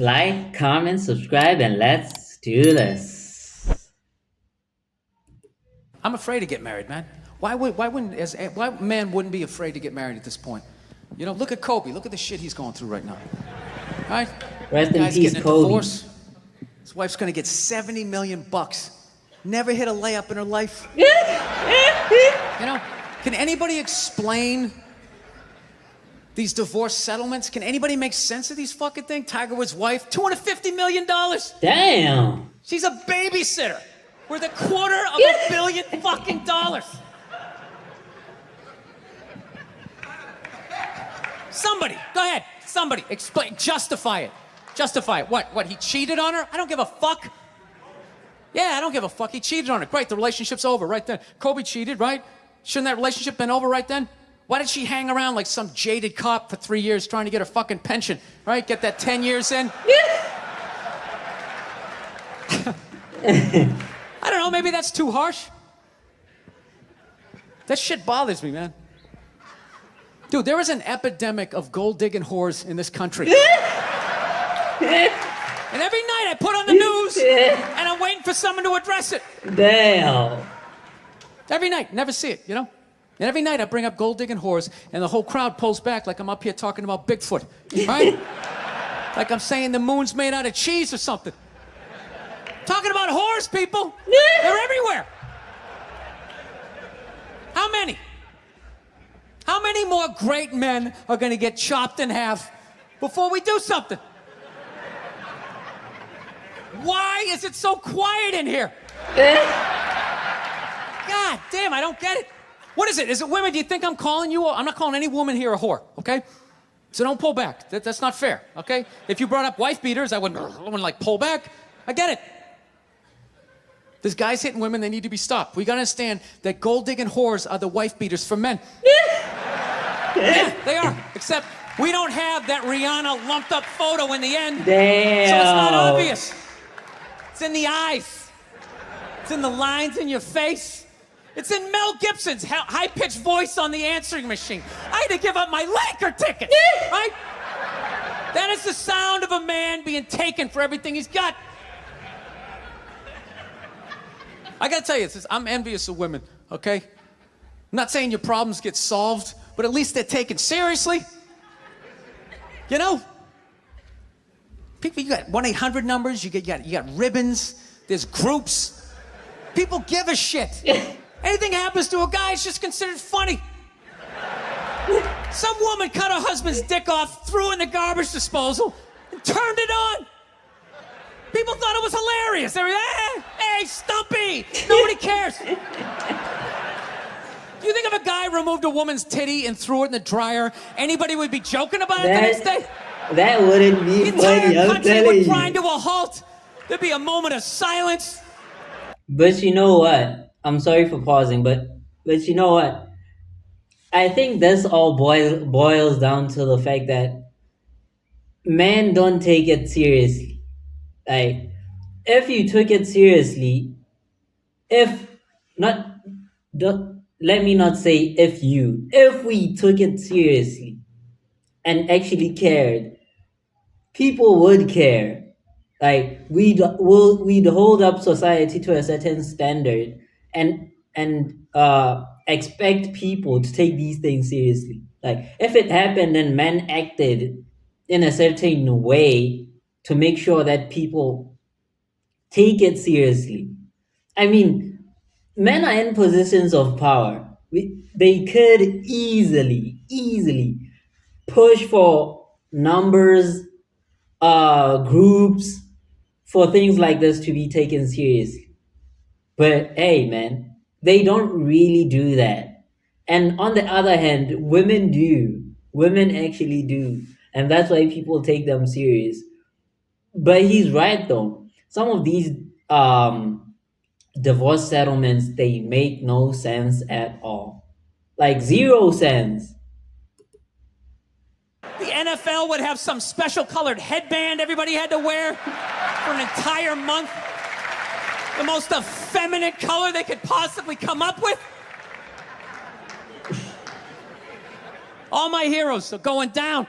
Like, comment, subscribe, and let's do this. I'm afraid to get married, man. Why man wouldn't be afraid to get married at this point? You know, look at Kobe. Look at the shit he's going through right now. Right? Rest in Guy's peace, getting a Kobe. divorce. His wife's gonna get $70 million. Never hit a layup in her life. You know, can anybody explain these divorce settlements? Can anybody make sense of these fucking things? Tiger Woods' wife, $250 million. Damn. She's a babysitter worth $250 million fucking dollars. Somebody, go ahead. Somebody, explain, justify it. Justify it. What, he cheated on her? I don't give a fuck. Yeah, I don't give a fuck. He cheated on her. Great, the relationship's over right then. Kobe cheated, right? Shouldn't that relationship been over right then? Why did she hang around like some jaded cop for 3 years trying to get her fucking pension, right? Get that 10 years in? I don't know, maybe that's too harsh. That shit bothers me, man. Dude, there is an epidemic of gold digging whores in this country. And every night I put on the news and I'm waiting for someone to address it. Damn. Every night, never see it, you know? And every night I bring up gold digging whores and the whole crowd pulls back like I'm up here talking about Bigfoot, right? Like I'm saying the moon's made out of cheese or something. Talking about whores, people. They're everywhere. How many? How many more great men are gonna get chopped in half before we do something? Why is it so quiet in here? God damn, I don't get it. What is it? Is it women? Do you think I'm calling you? I'm not calling any woman here a whore, okay? So don't pull back. That's not fair, okay? If you brought up wife beaters, I wouldn't like pull back. I get it. There's guys hitting women, they need to be stopped. We gotta understand that gold digging whores are the wife beaters for men. Yeah, they are. Except we don't have that Rihanna lumped up photo in the end. Damn. So it's not obvious. It's in the eyes. It's in the lines in your face. It's in Mel Gibson's high-pitched voice on the answering machine. I had to give up my Laker ticket, right? That is the sound of a man being taken for everything he's got. I gotta tell you, I'm envious of women, okay? I'm not saying your problems get solved, but at least they're taken seriously. You know? People, you got 1-800 numbers, you got ribbons, there's groups. People give a shit. Anything happens to a guy, it's just considered funny. Some woman cut her husband's dick off, threw it in the garbage disposal, and turned it on. People thought it was hilarious. They were, hey, Stumpy! Nobody cares. Do you think if a guy removed a woman's titty and threw it in the dryer, anybody would be joking about it the next day? That wouldn't be The funny, entire I'm country telling would you. grind to a halt. There'd be a moment of silence. But you know what? I'm sorry for pausing, but you know what? I think this all boils down to the fact that men don't take it seriously. Like, if you took it seriously, if not, let me not say if we took it seriously and actually cared, people would care. Like, we'd hold up society to a certain standard and expect people to take these things seriously. Like, if it happened and men acted in a certain way to make sure that people take it seriously. I mean, men are in positions of power. They could easily push for numbers, groups, for things like this to be taken seriously. But hey, man, they don't really do that. And on the other hand, women do. Women actually do. And that's why people take them serious. But he's right though. Some of these divorce settlements, they make no sense at all. Like, 0 sense. The NFL would have some special colored headband everybody had to wear for an entire month. The most effeminate color they could possibly come up with. All my heroes are going down.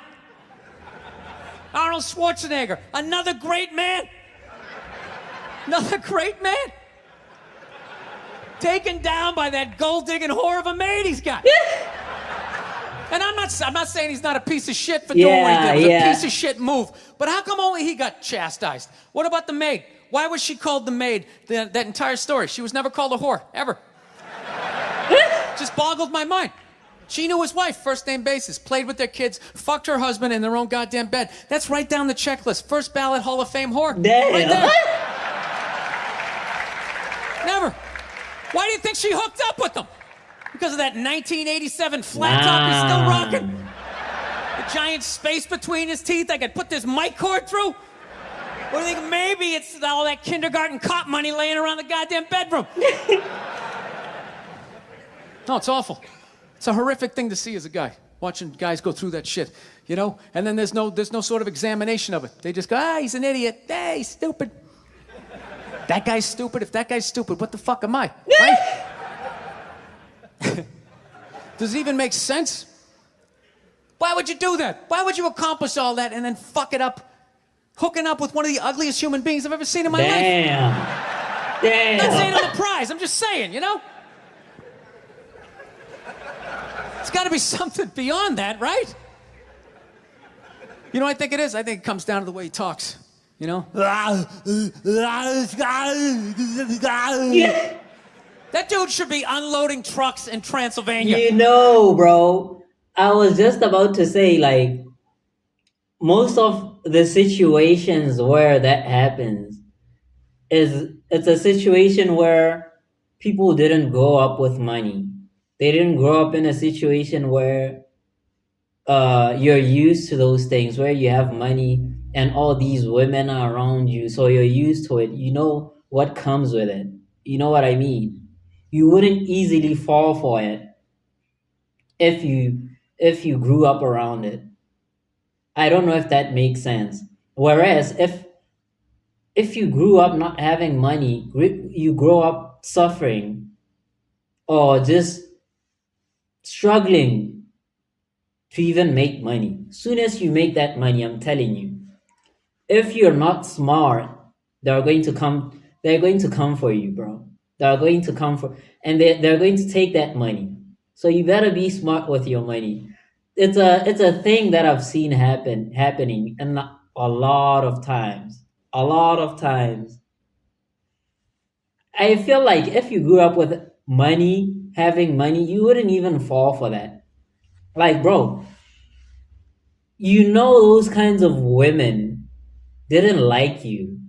Arnold Schwarzenegger, another great man. Another great man. Taken down by that gold-digging whore of a maid he's got. And I'm not saying he's not a piece of shit for doing what he did. It was a piece of shit move. But how come only he got chastised? What about the maid? Why was she called the maid that entire story? She was never called a whore, ever. Just boggled my mind. She knew his wife, first name basis, played with their kids, fucked her husband in their own goddamn bed. That's right down the checklist. First ballot Hall of Fame whore. Damn. Right there. Never. Why do you think she hooked up with him? Because of that 1987 flat top he's still rocking? The giant space between his teeth I could put this mic cord through? Or do you think maybe it's all that kindergarten cop money laying around the goddamn bedroom? No, it's awful. It's a horrific thing to see as a guy, watching guys go through that shit, you know? And then there's no sort of examination of it. They just go, he's an idiot. Hey, he's stupid. That guy's stupid. If that guy's stupid, what the fuck am I? Right? Does it even make sense? Why would you do that? Why would you accomplish all that and then fuck it up, hooking up with one of the ugliest human beings I've ever seen in my life? Damn. I'm not saying I'm a prize. I'm just saying, you know? It's got to be something beyond that, right? You know what I think it is? I think it comes down to the way he talks, you know? Yeah. That dude should be unloading trucks in Transylvania. You know, bro, I was just about to say, like, most of the situations where that happens it's a situation where people didn't grow up with money. They didn't grow up in a situation where you're used to those things, where you have money and all these women are around you, so you're used to it. You know what comes with it. You know what I mean? You wouldn't easily fall for it if you grew up around it. I don't know if that makes sense. Whereas if you grew up not having money, you grow up suffering or just struggling to even make money. Soon as you make that money, I'm telling you, if you're not smart, they're going to come for you, bro. They're going to come for, and they're going to take that money. So you better be smart with your money. It's a thing that I've seen happening and a lot of times. A lot of times. I feel like if you grew up with money, having money, you wouldn't even fall for that. Like, bro, you know those kinds of women didn't like you.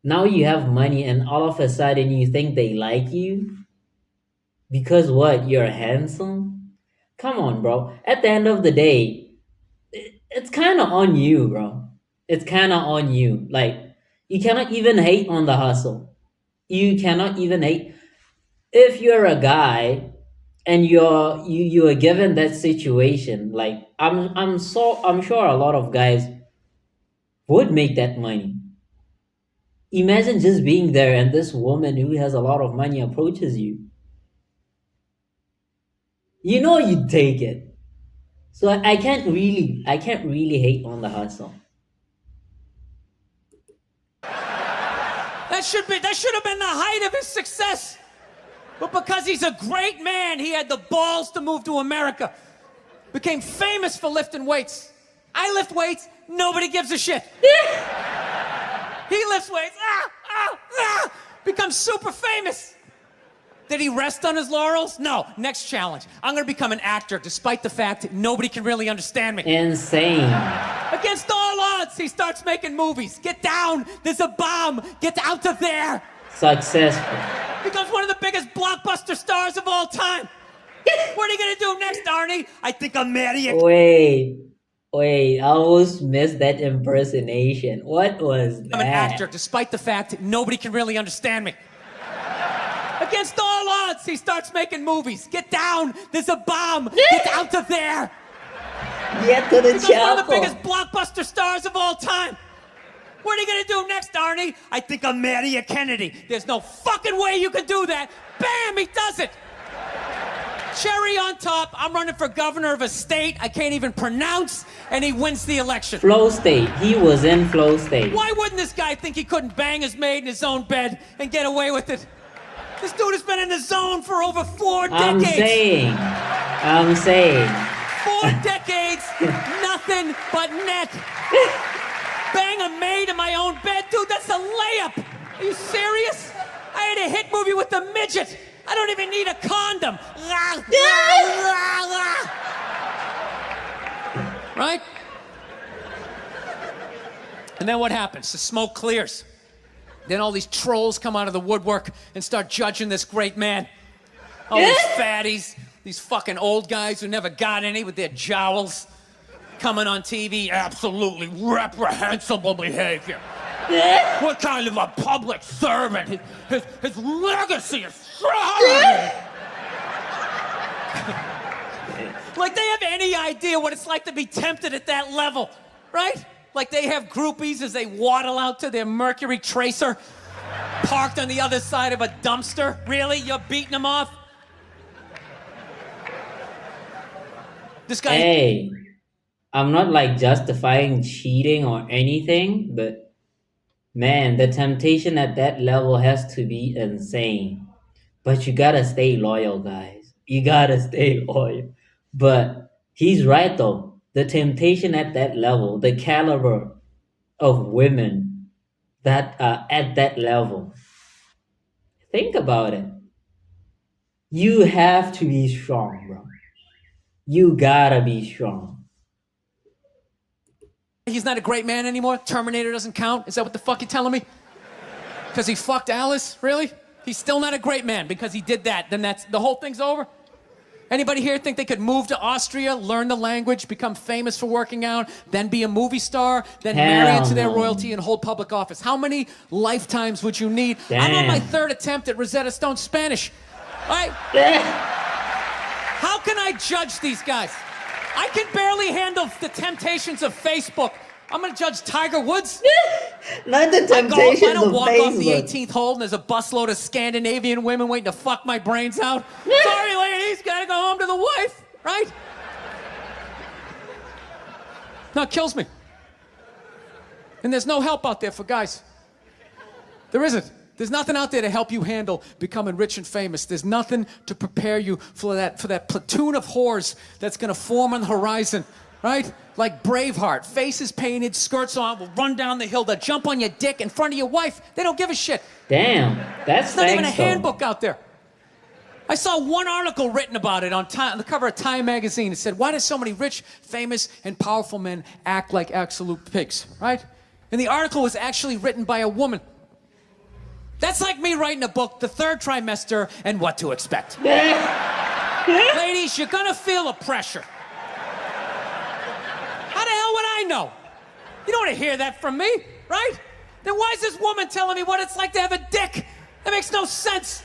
Now you have money and all of a sudden you think they like you? Because what? You're handsome? Come on, bro. At the end of the day, it's kind of on you, bro. It's kind of on you. Like, you cannot even hate on the hustle. You cannot even hate. If you're a guy and you are given that situation, like I'm sure a lot of guys would make that money. Imagine just being there and this woman who has a lot of money approaches you. You know you'd take it. So I can't really hate on the hustle. That should have been the height of his success. But because he's a great man, he had the balls to move to America. Became famous for lifting weights. I lift weights, nobody gives a shit. He lifts weights, becomes super famous. Did he rest on his laurels? No. Next challenge. I'm gonna become an actor despite the fact that nobody can really understand me. Insane. Against all odds, he starts making movies. Get down, there's a bomb, get out of there. Successful. Becomes one of the biggest blockbuster stars of all time. What are you gonna do next, Arnie? I think I'll marry you. Wait, I almost missed that impersonation. What was that? I'm an actor despite the fact that nobody can really understand me. Against all odds, he starts making movies. Get down, there's a bomb, get out of there. Get to the Becomes chopper. one of the biggest blockbuster stars of all time. What are you gonna do next, Arnie? I think I'll marry you, Kennedy. There's no fucking way you can do that. Bam, he does it. Cherry on top, I'm running for governor of a state I can't even pronounce, and he wins the election. Flow state. He was in flow state. Why wouldn't this guy think he couldn't bang his maid in his own bed and get away with it? This dude has been in the zone for over 4 decades. I'm saying. 4 decades, nothing but net. Bang a maid in my own bed? Dude, that's a layup. Are you serious? I had a hit movie with a midget. I don't even need a condom. Right? And then what happens? The smoke clears. Then all these trolls come out of the woodwork and start judging this great man. All these fatties, these fucking old guys who never got any with their jowls coming on TV. Absolutely reprehensible behavior. What kind of a public servant? His legacy is strong. Like they have any idea what it's like to be tempted at that level, right? Like they have groupies as they waddle out to their Mercury Tracer parked on the other side of a dumpster. Really? You're beating them off? This guy... Hey, I'm not like justifying cheating or anything, but man, the temptation at that level has to be insane. But you gotta stay loyal, guys. You gotta stay loyal. But he's right though. The temptation at that level, the caliber of women that are at that level. Think about it. You have to be strong, bro. You gotta be strong. He's not a great man anymore? Terminator doesn't count? Is that what the fuck you're telling me? Because he fucked Alice? Really? He's still not a great man because he did that. Then that's the whole thing's over? Anybody here think they could move to Austria, learn the language, become famous for working out, then be a movie star, then marry into their royalty and hold public office? How many lifetimes would you need? Damn. I'm on my 3rd attempt at Rosetta Stone Spanish. All right? How can I judge these guys? I can barely handle the temptations of Facebook. I'm gonna judge Tiger Woods? Not the temptations I don't of walk Facebook. off the 18th hole and there's a busload of Scandinavian women waiting to fuck my brains out. Sorry, ladies, gotta go home to the wife, right? No, it kills me. And there's no help out there for guys. There isn't. There's nothing out there to help you handle becoming rich and famous. There's nothing to prepare you for that platoon of whores that's gonna form on the horizon, right? Like Braveheart, faces painted, skirts on, will run down the hill, they'll jump on your dick in front of your wife. They don't give a shit. Damn, that's not even a though. handbook out there. I saw one article written about it on the cover of Time magazine. It said, why do so many rich, famous, and powerful men act like absolute pigs, right? And the article was actually written by a woman. That's like me writing a book, The Third Trimester, and What to Expect. Ladies, you're gonna feel a pressure. How the hell would I know? You don't want to hear that from me, right? Then why is this woman telling me what it's like to have a dick? That makes no sense.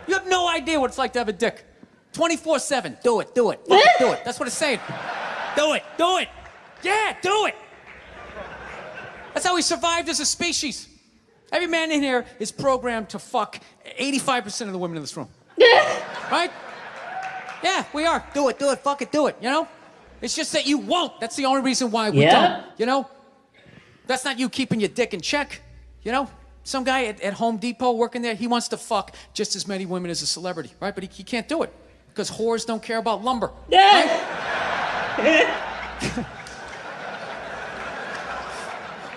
You have no idea what it's like to have a dick. 24/7, do it, fucking do it. That's what it's saying. Do it. Yeah, do it. That's how we survived as a species. Every man in here is programmed to fuck 85% of the women in this room. Right? Yeah, we are. Do it, fuck it, do it, you know? It's just that you won't. That's the only reason why we don't, you know? That's not you keeping your dick in check, you know? Some guy at Home Depot working there, he wants to fuck just as many women as a celebrity, right? But he can't do it because whores don't care about lumber. Right?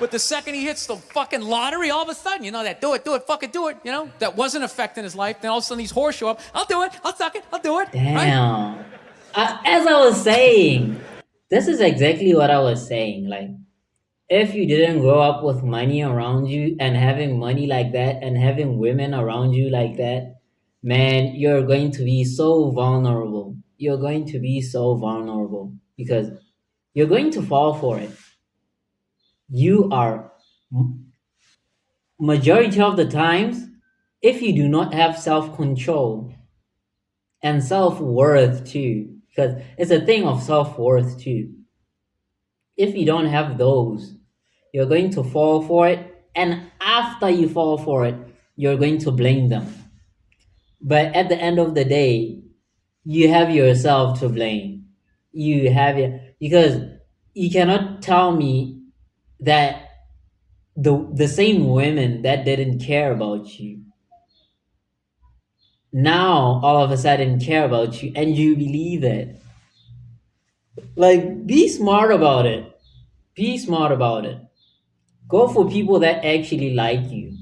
But the second he hits the fucking lottery, all of a sudden, you know, that do it, fucking do it, you know? That wasn't affecting his life. Then all of a sudden these whores show up. I'll do it. I'll suck it. I'll do it. Damn. Right? As I was saying, this is exactly what I was saying. Like, if you didn't grow up with money around you and having money like that and having women around you like that, man, you're going to be so vulnerable. You're going to be so vulnerable because you're going to fall for it. You are, majority of the times, if you do not have self-control and self-worth too, because it's a thing of self-worth too. If you don't have those, you're going to fall for it, and after you fall for it, you're going to blame them. But at the end of the day, you have yourself to blame. You have it because you cannot tell me that the same women that didn't care about you now all of a sudden care about you and you believe it. Like, be smart about it. Be smart about it. Go for people that actually like you.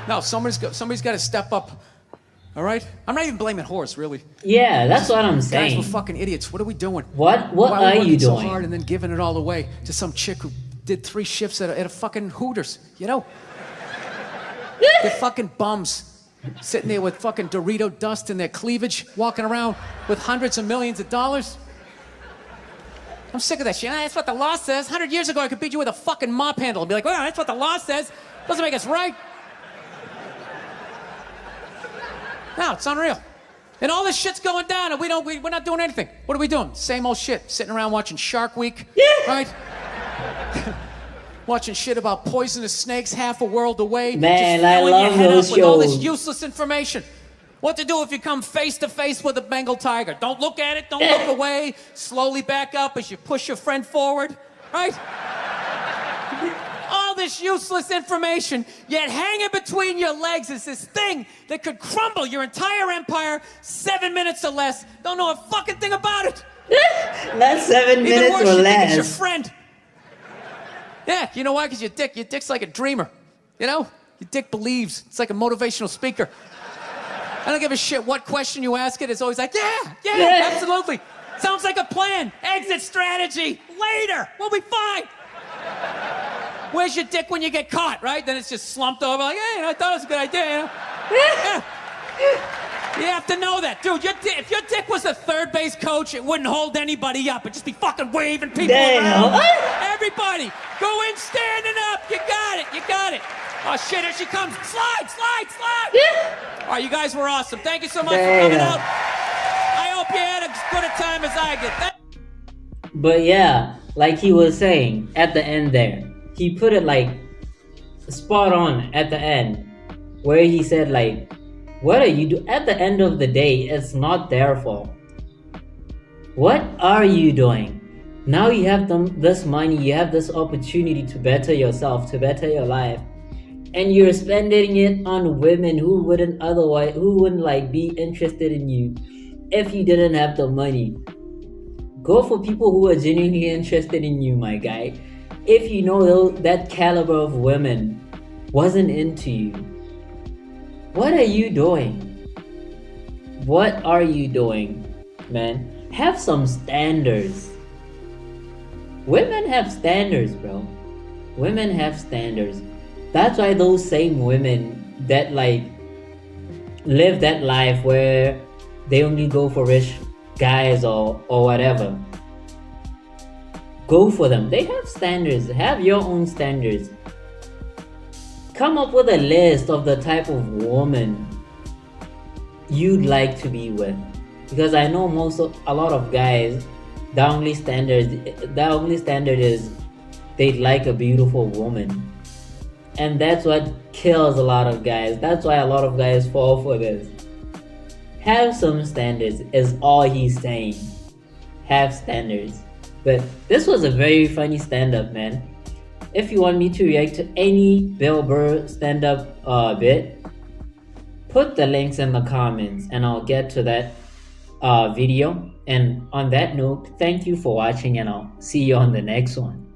No, somebody's got to step up. All right? I'm not even blaming whores, really. Yeah, that's what I'm Guys, saying. we're fucking idiots. What are we doing? What Why are we you working so doing? hard and then giving it all away to some chick who did 3 shifts at a fucking Hooters, you know? They're fucking bums. Sitting there with fucking Dorito dust in their cleavage, walking around with hundreds of millions of dollars. I'm sick of that shit. That's what the law says. 100 years ago, I could beat you with a fucking mop handle and be like, well, that's what the law says. Doesn't make us right. No, it's unreal. And all this shit's going down, and we're not doing anything. What are we doing? Same old shit. Sitting around watching Shark Week, right? Watching shit about poisonous snakes half a world away. Man, just I filling love your head those up with all this shows. useless information. What to do if you come face to face with a Bengal tiger? Don't look at it. Don't look away. Slowly back up as you push your friend forward, right? All this useless information, yet hanging between your legs is this thing that could crumble your entire empire 7 minutes or less. Don't know a fucking thing about it. Not 7 Even minutes worse, or you think it's your less. friend. Yeah, you know why? Because your dick's like a dreamer. You know? Your dick believes. It's like a motivational speaker. I don't give a shit what question you ask it. It's always like, yeah, absolutely. Sounds like a plan. Exit strategy. Later. We'll be fine. Where's your dick when you get caught, right? Then it's just slumped over like, hey, I thought it was a good idea, you know? Yeah. You have to know that. Dude, if your dick was a third base coach, it wouldn't hold anybody up. It'd just be fucking waving people Damn. around. Everybody, go in standing up. You got it. Oh, shit, here she comes. Slide. All right, you guys were awesome. Thank you so much for coming Damn. out. I hope you had as good a time as I did. But yeah, like he was saying at the end there, he put it like spot on at the end, where he said like, what are you do? At the end of the day, it's not their fault. What are you doing? Now you have this money, you have this opportunity to better yourself, to better your life, and you're spending it on women who wouldn't like be interested in you if you didn't have the money. Go for people who are genuinely interested in you, my guy. If you know that caliber of women wasn't into you, what are you doing? What are you doing, man? Have some standards. Women have standards, bro. Women have standards. That's why those same women that like live that life where they only go for rich guys or whatever, go for them. They have standards. Have your own standards. Come up with a list of the type of woman you'd like to be with, because I know a lot of guys, the only standard is they'd like a beautiful woman, and that's what kills a lot of guys. That's why a lot of guys fall for this. Have some standards is all he's saying. Have standards. But this was a very funny stand-up, man. If you want me to react to any Bill Burr stand-up bit, put the links in the comments and I'll get to that video. And on that note, thank you for watching and I'll see you on the next one.